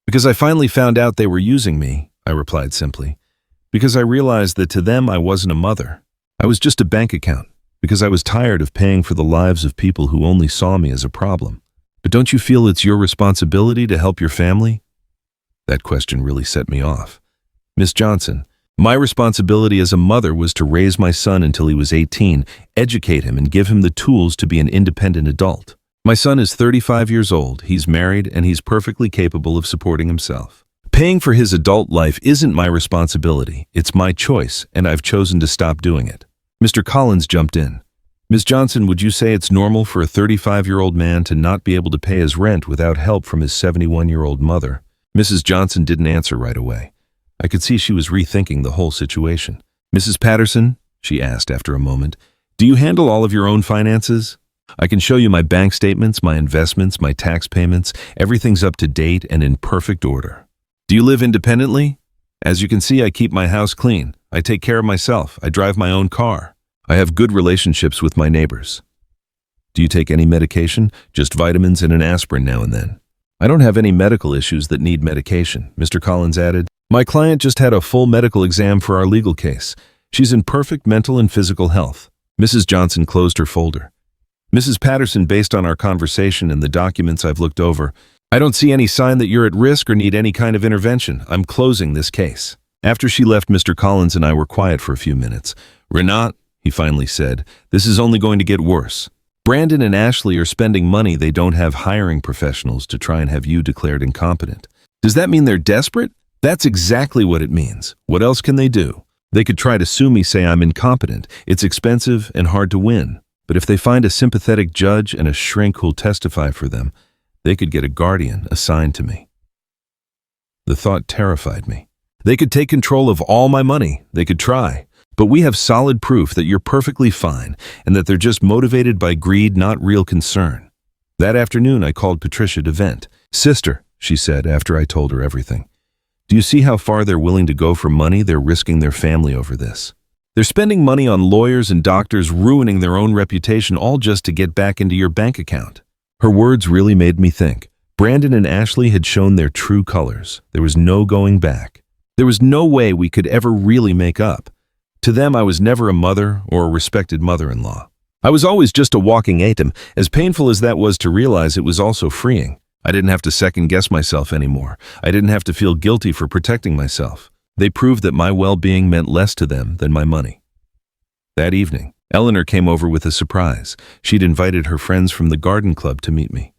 "Because I finally found out they were using me," I replied simply. "Because I realized that to them I wasn't a mother. I was just a bank account. Because I was tired of paying for the lives of people who only saw me as a problem. But don't you feel it's your responsibility to help your family?" That question really set me off. Miss Johnson, my responsibility as a mother was to raise my son until he was 18, educate him, and give him the tools to be an independent adult. My son is 35 years old, he's married, and he's perfectly capable of supporting himself. Paying for his adult life isn't my responsibility, it's my choice, and I've chosen to stop doing it. Mr. Collins jumped in. Ms. Johnson, would you say it's normal for a 35-year-old man to not be able to pay his rent without help from his 71-year-old mother? Mrs. Johnson didn't answer right away. I could see she was rethinking the whole situation. Mrs. Patterson, she asked after a moment, do you handle all of your own finances? I can show you my bank statements, my investments, my tax payments. Everything's up to date and in perfect order. Do you live independently? As you can see, I keep my house clean. I take care of myself. I drive my own car. I have good relationships with my neighbors. Do you take any medication? Just vitamins and an aspirin now and then. I don't have any medical issues that need medication, Mr. Collins added. My client just had a full medical exam for our legal case. She's in perfect mental and physical health. Mrs. Johnson closed her folder. Mrs. Patterson, based on our conversation and the documents I've looked over, I don't see any sign that you're at risk or need any kind of intervention. I'm closing this case. After she left, Mr. Collins and I were quiet for a few minutes. Renat, he finally said, this is only going to get worse. Brandon and Ashley are spending money they don't have hiring professionals to try and have you declared incompetent. Does that mean they're desperate? That's exactly what it means. What else can they do? They could try to sue me, say I'm incompetent. It's expensive and hard to win. But if they find a sympathetic judge and a shrink who'll testify for them, they could get a guardian assigned to me. The thought terrified me. They could take control of all my money. They could try. But we have solid proof that you're perfectly fine and that they're just motivated by greed, not real concern. That afternoon, I called Patricia to vent. Sister, she said after I told her everything, do you see how far they're willing to go for money? They're risking their family over this. They're spending money on lawyers and doctors, ruining their own reputation, all just to get back into your bank account. Her words really made me think. Brandon and Ashley had shown their true colors. There was no going back. There was no way we could ever really make up. To them, I was never a mother or a respected mother-in-law. I was always just a walking atom. As painful as that was to realize, it was also freeing. I didn't have to second-guess myself anymore. I didn't have to feel guilty for protecting myself. They proved that my well-being meant less to them than my money. That evening, Eleanor came over with a surprise. She'd invited her friends from the garden club to meet me.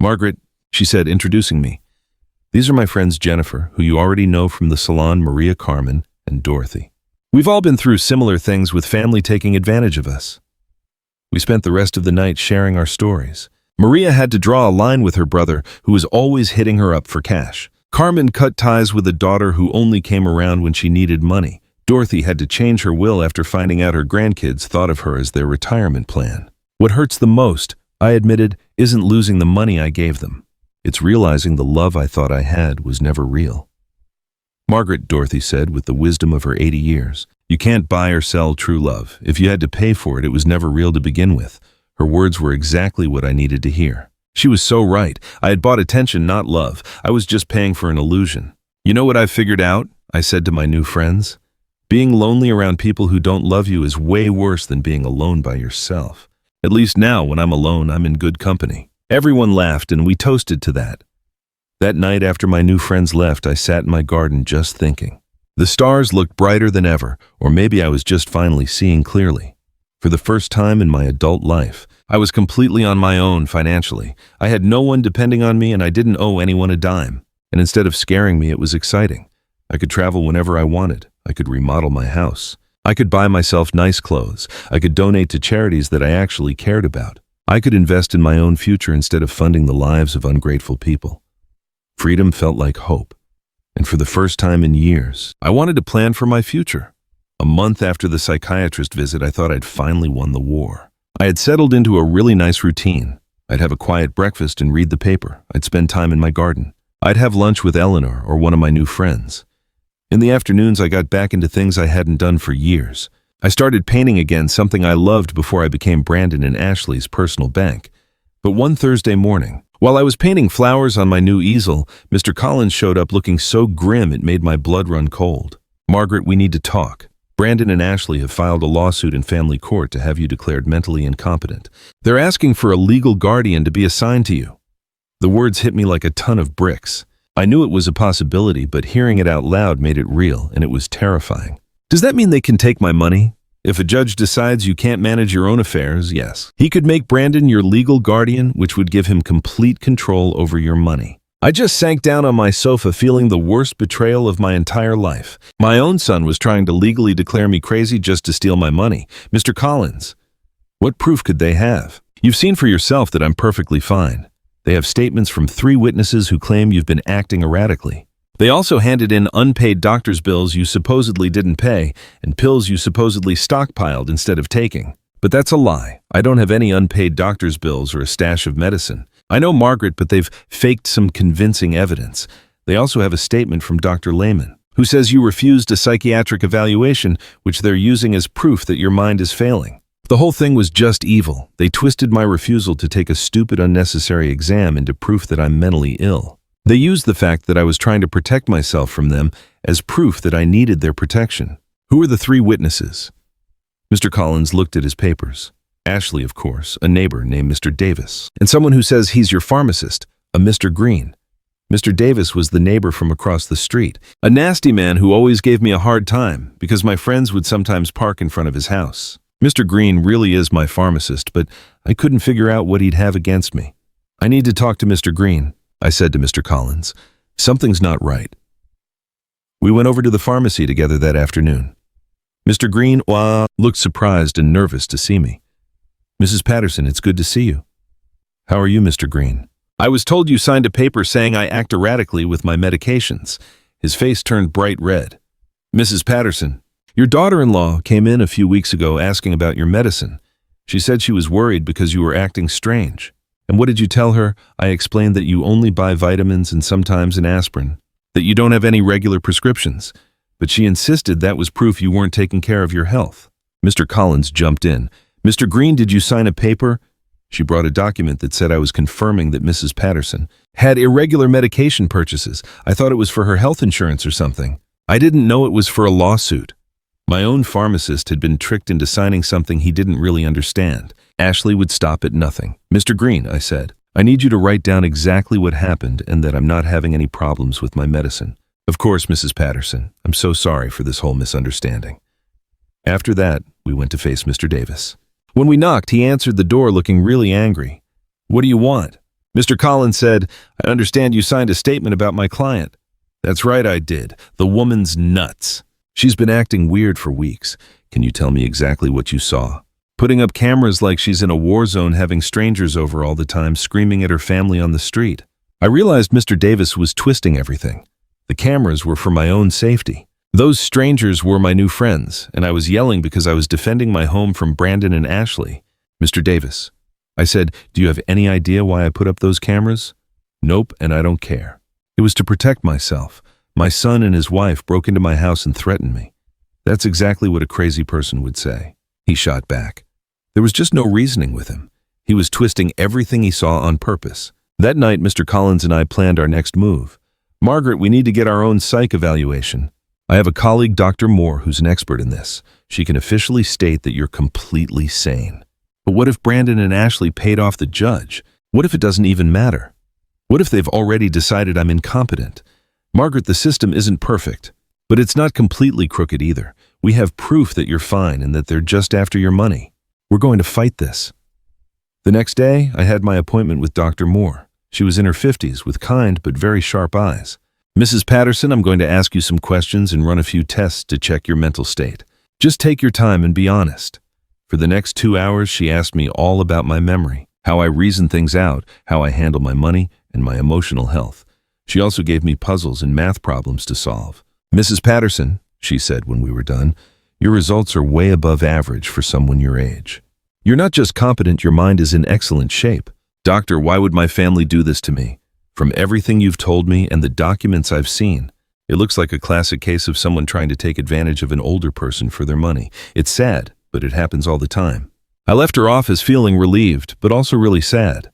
Margaret, she said, introducing me. These are my friends Jennifer, who you already know from the salon, Maria Carmen, and Dorothy. We've all been through similar things with family taking advantage of us. We spent the rest of the night sharing our stories. Maria had to draw a line with her brother, who was always hitting her up for cash. Carmen cut ties with a daughter who only came around when she needed money. Dorothy had to change her will after finding out her grandkids thought of her as their retirement plan. What hurts the most, I admitted, isn't losing the money I gave them. It's realizing the love I thought I had was never real. Margaret, Dorothy said with the wisdom of her 80 years, you can't buy or sell true love. If you had to pay for it, it was never real to begin with. Her words were exactly what I needed to hear. She was so right. I had bought attention, not love. I was just paying for an illusion. You know what I've figured out? I said to my new friends. Being lonely around people who don't love you is way worse than being alone by yourself. At least now, when I'm alone, I'm in good company. Everyone laughed and we toasted to that. That night after my new friends left, I sat in my garden just thinking. The stars looked brighter than ever, or maybe I was just finally seeing clearly. For the first time in my adult life, I was completely on my own financially. I had no one depending on me and I didn't owe anyone a dime. And instead of scaring me, it was exciting. I could travel whenever I wanted. I could remodel my house. I could buy myself nice clothes. I could donate to charities that I actually cared about. I could invest in my own future instead of funding the lives of ungrateful people. Freedom felt like hope. And for the first time in years, I wanted to plan for my future. A month after the psychiatrist visit, I thought I'd finally won the war. I had settled into a really nice routine. I'd have a quiet breakfast and read the paper. I'd spend time in my garden. I'd have lunch with Eleanor or one of my new friends. In the afternoons, I got back into things I hadn't done for years. I started painting again, something I loved before I became Brandon and Ashley's personal bank. But one Thursday morning, while I was painting flowers on my new easel, Mr. Collins showed up looking so grim it made my blood run cold. Margaret, we need to talk. Brandon and Ashley have filed a lawsuit in family court to have you declared mentally incompetent. They're asking for a legal guardian to be assigned to you. The words hit me like a ton of bricks. I knew it was a possibility, but hearing it out loud made it real, and it was terrifying. Does that mean they can take my money? If a judge decides you can't manage your own affairs, yes. He could make Brandon your legal guardian, which would give him complete control over your money. I just sank down on my sofa feeling the worst betrayal of my entire life. My own son was trying to legally declare me crazy just to steal my money. Mr. Collins, what proof could they have? You've seen for yourself that I'm perfectly fine. They have statements from 3 witnesses who claim you've been acting erratically. They also handed in unpaid doctor's bills you supposedly didn't pay and pills you supposedly stockpiled instead of taking. But that's a lie. I don't have any unpaid doctor's bills or a stash of medicine. I know Margaret, but they've faked some convincing evidence. They also have a statement from Dr. Lehman, who says you refused a psychiatric evaluation, which they're using as proof that your mind is failing. The whole thing was just evil. They twisted my refusal to take a stupid, unnecessary exam into proof that I'm mentally ill. They used the fact that I was trying to protect myself from them as proof that I needed their protection. Who are the 3 witnesses? Mr. Collins looked at his papers. Ashley, of course, a neighbor named Mr. Davis, and someone who says he's your pharmacist, a Mr. Green. Mr. Davis was the neighbor from across the street, a nasty man who always gave me a hard time because my friends would sometimes park in front of his house. Mr. Green really is my pharmacist, but I couldn't figure out what he'd have against me. I need to talk to Mr. Green, I said to Mr. Collins. Something's not right. We went over to the pharmacy together that afternoon. Mr. Green looked surprised and nervous to see me. Mrs. Patterson, it's good to see you. How are you, Mr. Green? I was told you signed a paper saying I act erratically with my medications. His face turned bright red. Mrs. Patterson, your daughter-in-law came in a few weeks ago asking about your medicine. She said she was worried because you were acting strange. And what did you tell her? I explained that you only buy vitamins and sometimes an aspirin, that you don't have any regular prescriptions. But she insisted that was proof you weren't taking care of your health. Mr. Collins jumped in. Mr. Green, did you sign a paper? She brought a document that said I was confirming that Mrs. Patterson had irregular medication purchases. I thought it was for her health insurance or something. I didn't know it was for a lawsuit. My own pharmacist had been tricked into signing something he didn't really understand. Ashley would stop at nothing. Mr. Green, I said, I need you to write down exactly what happened and that I'm not having any problems with my medicine. Of course, Mrs. Patterson, I'm so sorry for this whole misunderstanding. After that, we went to face Mr. Davis. When we knocked, he answered the door looking really angry. What do you want? Mr. Collins said, I understand you signed a statement about my client. That's right, I did. The woman's nuts. She's been acting weird for weeks. Can you tell me exactly what you saw? Putting up cameras like she's in a war zone, having strangers over all the time, screaming at her family on the street. I realized Mr. Davis was twisting everything. The cameras were for my own safety. Those strangers were my new friends, and I was yelling because I was defending my home from Brandon and Ashley. Mr. Davis, I said, do you have any idea why I put up those cameras? Nope, and I don't care. It was to protect myself. My son and his wife broke into my house and threatened me. That's exactly what a crazy person would say. He shot back. There was just no reasoning with him. He was twisting everything he saw on purpose. That night, Mr. Collins and I planned our next move. Margaret, we need to get our own psych evaluation. I have a colleague, Dr. Moore, who's an expert in this. She can officially state that you're completely sane. But what if Brandon and Ashley paid off the judge? What if it doesn't even matter? What if they've already decided I'm incompetent? Margaret, the system isn't perfect, but it's not completely crooked either. We have proof that you're fine and that they're just after your money. We're going to fight this. The next day, I had my appointment with Dr. Moore. She was in her 50s with kind but very sharp eyes. Mrs. Patterson, I'm going to ask you some questions and run a few tests to check your mental state. Just take your time and be honest. For the next 2 hours, she asked me all about my memory, how I reason things out, how I handle my money, and my emotional health. She also gave me puzzles and math problems to solve. Mrs. Patterson, she said when we were done, your results are way above average for someone your age. You're not just competent, your mind is in excellent shape. Doctor, why would my family do this to me? From everything you've told me and the documents I've seen, it looks like a classic case of someone trying to take advantage of an older person for their money. It's sad, but it happens all the time. I left her office feeling relieved, but also really sad.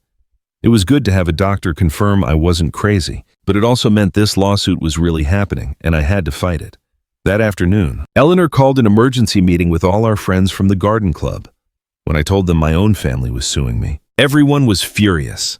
It was good to have a doctor confirm I wasn't crazy, but it also meant this lawsuit was really happening, and I had to fight it. That afternoon, Eleanor called an emergency meeting with all our friends from the garden club. When I told them my own family was suing me, everyone was furious.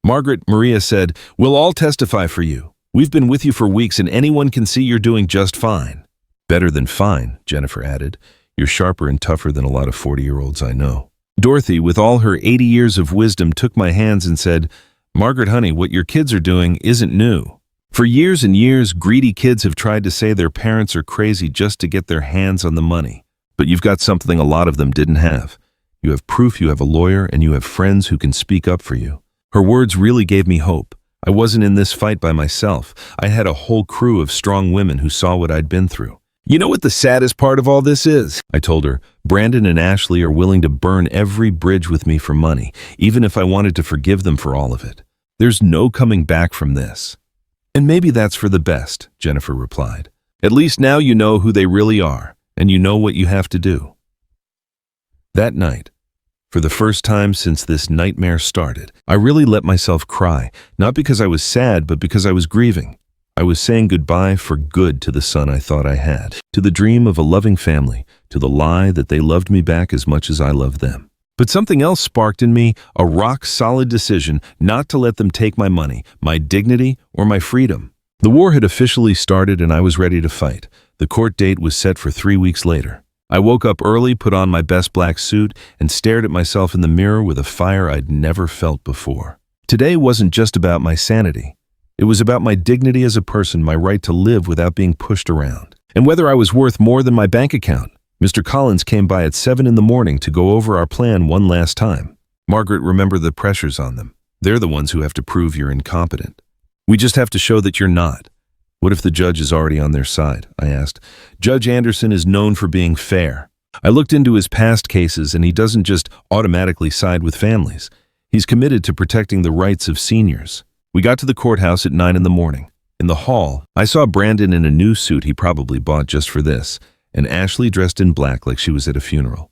Margaret Maria said, we'll all testify for you. We've been with you for weeks and anyone can see you're doing just fine. Better than fine, Jennifer added. You're sharper and tougher than a lot of 40-year-olds I know. Dorothy, with all her 80 years of wisdom, took my hands and said, Margaret, honey, what your kids are doing isn't new. For years and years, greedy kids have tried to say their parents are crazy just to get their hands on the money. But you've got something a lot of them didn't have. You have proof, you have a lawyer, and you have friends who can speak up for you. Her words really gave me hope. I wasn't in this fight by myself. I had a whole crew of strong women who saw what I'd been through. You know what the saddest part of all this is? I told her. Brandon and Ashley are willing to burn every bridge with me for money, even if I wanted to forgive them for all of it. There's no coming back from this. And maybe that's for the best, Jennifer replied. At least now you know who they really are, and you know what you have to do. That night, for the first time since this nightmare started, I really let myself cry, not because I was sad, but because I was grieving. I was saying goodbye for good to the son I thought I had, to the dream of a loving family, to the lie that they loved me back as much as I loved them. But something else sparked in me, a rock-solid decision not to let them take my money, my dignity, or my freedom. The war had officially started and I was ready to fight. The court date was set for 3 weeks later. I woke up early, put on my best black suit, and stared at myself in the mirror with a fire I'd never felt before. Today wasn't just about my sanity. It was about my dignity as a person, my right to live without being pushed around. And whether I was worth more than my bank account. Mr. Collins came by at 7 in the morning to go over our plan one last time. Margaret, remember the pressures on them. They're the ones who have to prove you're incompetent. We just have to show that you're not. What if the judge is already on their side? I asked. Judge Anderson is known for being fair. I looked into his past cases and he doesn't just automatically side with families. He's committed to protecting the rights of seniors. We got to the courthouse at 9 in the morning. In the hall, I saw Brandon in a new suit he probably bought just for this, and Ashley dressed in black like she was at a funeral.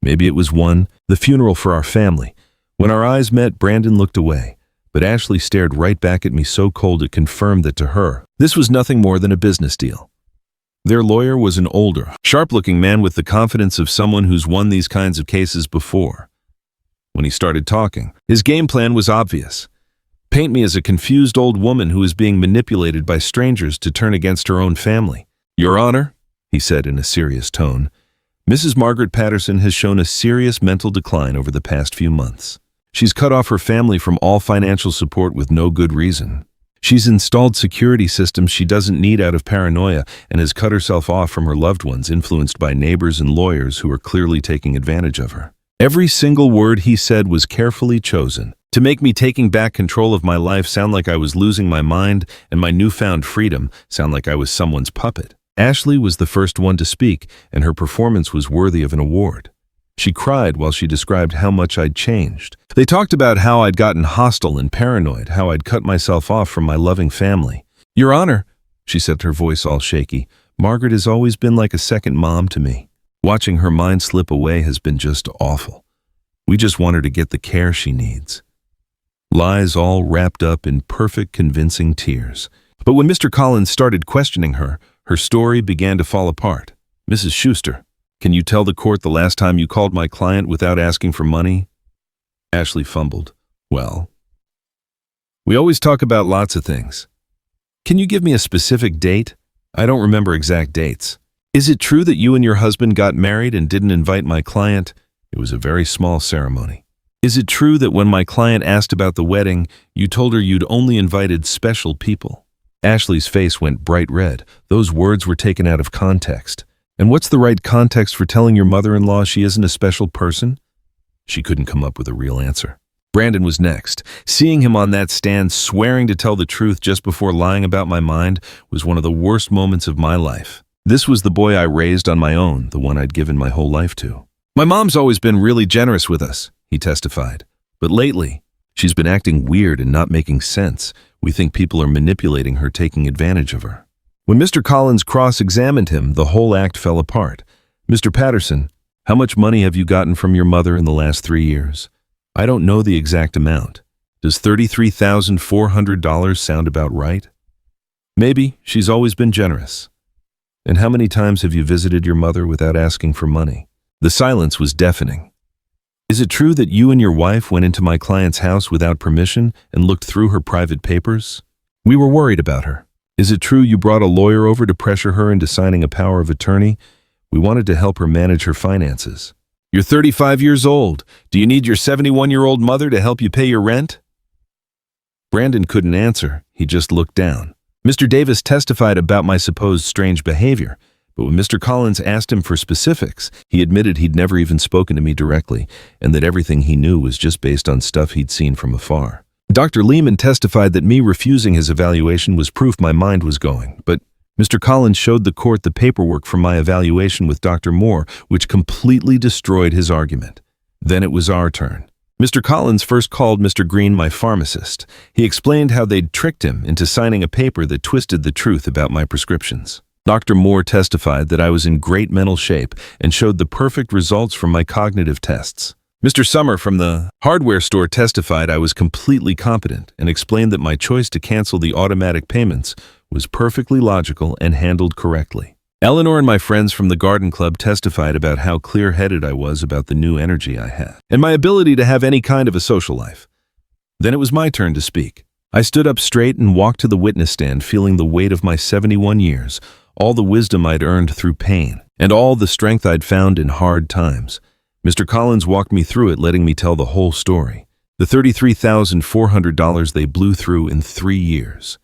Maybe it was the funeral for our family. When our eyes met, Brandon looked away, but Ashley stared right back at me so cold it confirmed that to her, this was nothing more than a business deal. Their lawyer was an older, sharp-looking man with the confidence of someone who's won these kinds of cases before. When he started talking, his game plan was obvious. Paint me as a confused old woman who is being manipulated by strangers to turn against her own family. Your Honor, he said in a serious tone, Mrs. Margaret Patterson has shown a serious mental decline over the past few months. She's cut off her family from all financial support with no good reason. She's installed security systems she doesn't need out of paranoia and has cut herself off from her loved ones, influenced by neighbors and lawyers who are clearly taking advantage of her. Every single word he said was carefully chosen to make me taking back control of my life sound like I was losing my mind and my newfound freedom sound like I was someone's puppet. Ashley was the first one to speak, and her performance was worthy of an award. She cried while she described how much I'd changed. They talked about how I'd gotten hostile and paranoid, how I'd cut myself off from my loving family. Your Honor, she said, her voice all shaky, Margaret has always been like a second mom to me. Watching her mind slip away has been just awful. We just want her to get the care she needs. Lies all wrapped up in perfect, convincing tears. But when Mr. Collins started questioning her, her story began to fall apart. Mrs. Schuster, can you tell the court the last time you called my client without asking for money? Ashley fumbled. Well, we always talk about lots of things. Can you give me a specific date? I don't remember exact dates. Is it true that you and your husband got married and didn't invite my client? It was a very small ceremony. Is it true that when my client asked about the wedding, you told her you'd only invited special people? Ashley's face went bright red. Those words were taken out of context. And what's the right context for telling your mother-in-law she isn't a special person? She couldn't come up with a real answer. Brandon was next. Seeing him on that stand, swearing to tell the truth just before lying about my mind, was one of the worst moments of my life. This was the boy I raised on my own, the one I'd given my whole life to. My mom's always been really generous with us, he testified. But lately, she's been acting weird and not making sense. We think people are manipulating her, taking advantage of her. When Mr. Collins cross-examined him, the whole act fell apart. Mr. Patterson, how much money have you gotten from your mother in the last 3 years? I don't know the exact amount. Does $33,400 sound about right? Maybe. She's always been generous. And how many times have you visited your mother without asking for money? The silence was deafening. Is it true that you and your wife went into my client's house without permission and looked through her private papers? We were worried about her. Is it true you brought a lawyer over to pressure her into signing a power of attorney? We wanted to help her manage her finances. You're 35 years old. Do you need your 71-year-old mother to help you pay your rent? Brandon couldn't answer. He just looked down. Mr. Davis testified about my supposed strange behavior, but when Mr. Collins asked him for specifics, he admitted he'd never even spoken to me directly, and that everything he knew was just based on stuff he'd seen from afar. Dr. Lehman testified that me refusing his evaluation was proof my mind was going, but Mr. Collins showed the court the paperwork from my evaluation with Dr. Moore, which completely destroyed his argument. Then it was our turn. Mr. Collins first called Mr. Green my pharmacist. He explained how they'd tricked him into signing a paper that twisted the truth about my prescriptions. Dr. Moore testified that I was in great mental shape and showed the perfect results from my cognitive tests. Mr. Summer from the hardware store testified I was completely competent and explained that my choice to cancel the automatic payments was perfectly logical and handled correctly. Eleanor and my friends from the garden club testified about how clear-headed I was about the new energy I had and my ability to have any kind of a social life. Then it was my turn to speak. I stood up straight and walked to the witness stand, feeling the weight of my 71 years, all the wisdom I'd earned through pain, and all the strength I'd found in hard times. Mr. Collins walked me through it, letting me tell the whole story. The $33,400 they blew through in 3 years.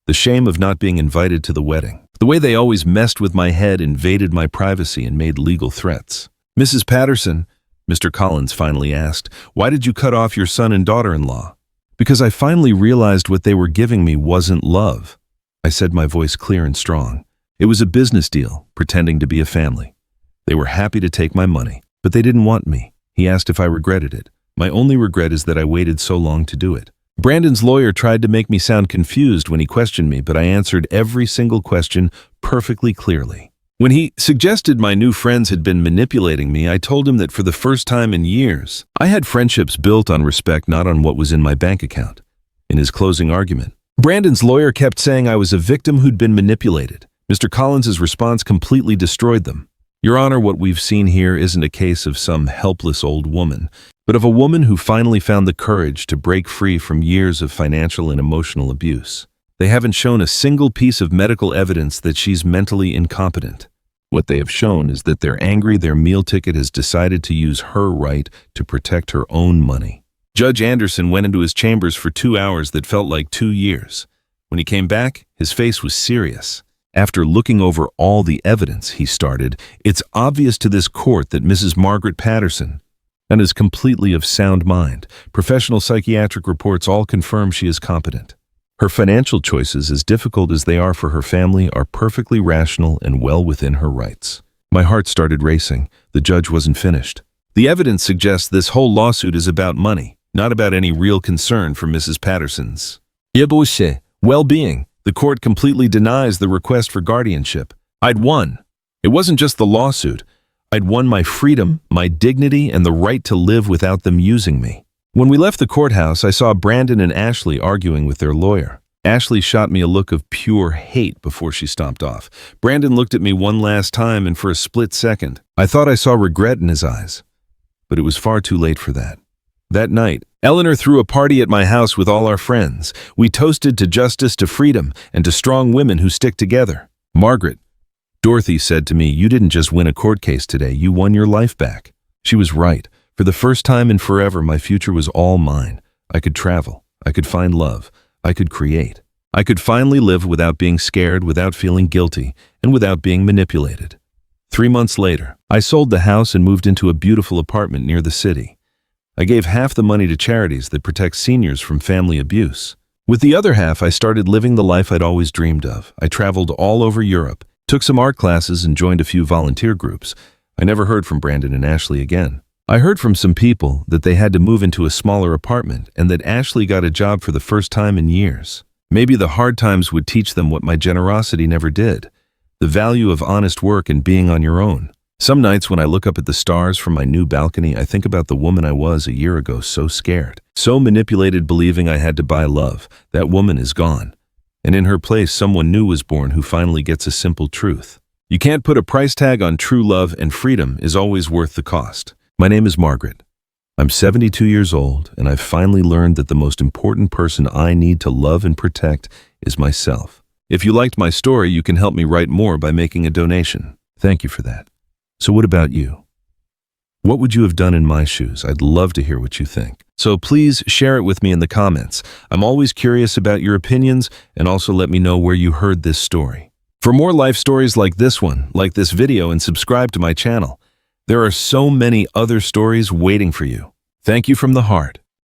The shame of not being invited to the wedding. The way they always messed with my head, invaded my privacy, and made legal threats. Mrs. Patterson, Mr. Collins finally asked, why did you cut off your son and daughter-in-law? Because I finally realized what they were giving me wasn't love. I said, my voice clear and strong. It was a business deal, pretending to be a family. They were happy to take my money, but they didn't want me. He asked if I regretted it. My only regret is that I waited so long to do it. Brandon's lawyer tried to make me sound confused when he questioned me, but I answered every single question perfectly clearly. When he suggested my new friends had been manipulating me, I told him that for the first time in years, I had friendships built on respect, not on what was in my bank account. In his closing argument, Brandon's lawyer kept saying I was a victim who'd been manipulated. Mr. Collins's response completely destroyed them. Your Honor, what we've seen here isn't a case of some helpless old woman, but of a woman who finally found the courage to break free from years of financial and emotional abuse. They haven't shown a single piece of medical evidence that she's mentally incompetent. What they have shown is that they're angry their meal ticket has decided to use her right to protect her own money. Judge Anderson went into his chambers for 2 hours that felt like 2 years. When he came back, his face was serious. After looking over all the evidence, he started, it's obvious to this court that Mrs. Margaret Patterson is completely of sound mind. Professional psychiatric reports all confirm she is competent. Her financial choices, as difficult as they are for her family, are perfectly rational and well within her rights. My heart started racing. The judge wasn't finished. The evidence suggests this whole lawsuit is about money, not about any real concern for Mrs. Patterson's well-being. The court completely denies the request for guardianship. I'd won. It wasn't just the lawsuit. I'd won my freedom, my dignity, and the right to live without them using me. When we left the courthouse, I saw Brandon and Ashley arguing with their lawyer. Ashley shot me a look of pure hate before she stomped off. Brandon looked at me one last time, and for a split second, I thought I saw regret in his eyes. But it was far too late for that. That night, Eleanor threw a party at my house with all our friends. We toasted to justice, to freedom, and to strong women who stick together. Margaret, Dorothy said to me, you didn't just win a court case today, you won your life back. She was right. For the first time in forever, my future was all mine. I could travel. I could find love. I could create. I could finally live without being scared, without feeling guilty, and without being manipulated. 3 months later, I sold the house and moved into a beautiful apartment near the city. I gave half the money to charities that protect seniors from family abuse. With the other half, I started living the life I'd always dreamed of. I traveled all over Europe, took some art classes, and joined a few volunteer groups. I never heard from Brandon and Ashley again. I heard from some people that they had to move into a smaller apartment and that Ashley got a job for the first time in years. Maybe the hard times would teach them what my generosity never did, the value of honest work and being on your own. Some nights when I look up at the stars from my new balcony, I think about the woman I was a year ago, so scared, so manipulated, believing I had to buy love. That woman is gone. And in her place, someone new was born who finally gets a simple truth. You can't put a price tag on true love, and freedom is always worth the cost. My name is Margaret. I'm 72 years old, and I've finally learned that the most important person I need to love and protect is myself. If you liked my story, you can help me write more by making a donation. Thank you for that. So what about you? What would you have done in my shoes? I'd love to hear what you think. So please share it with me in the comments. I'm always curious about your opinions, and also let me know where you heard this story. For more life stories like this one, like this video and subscribe to my channel. There are so many other stories waiting for you. Thank you from the heart.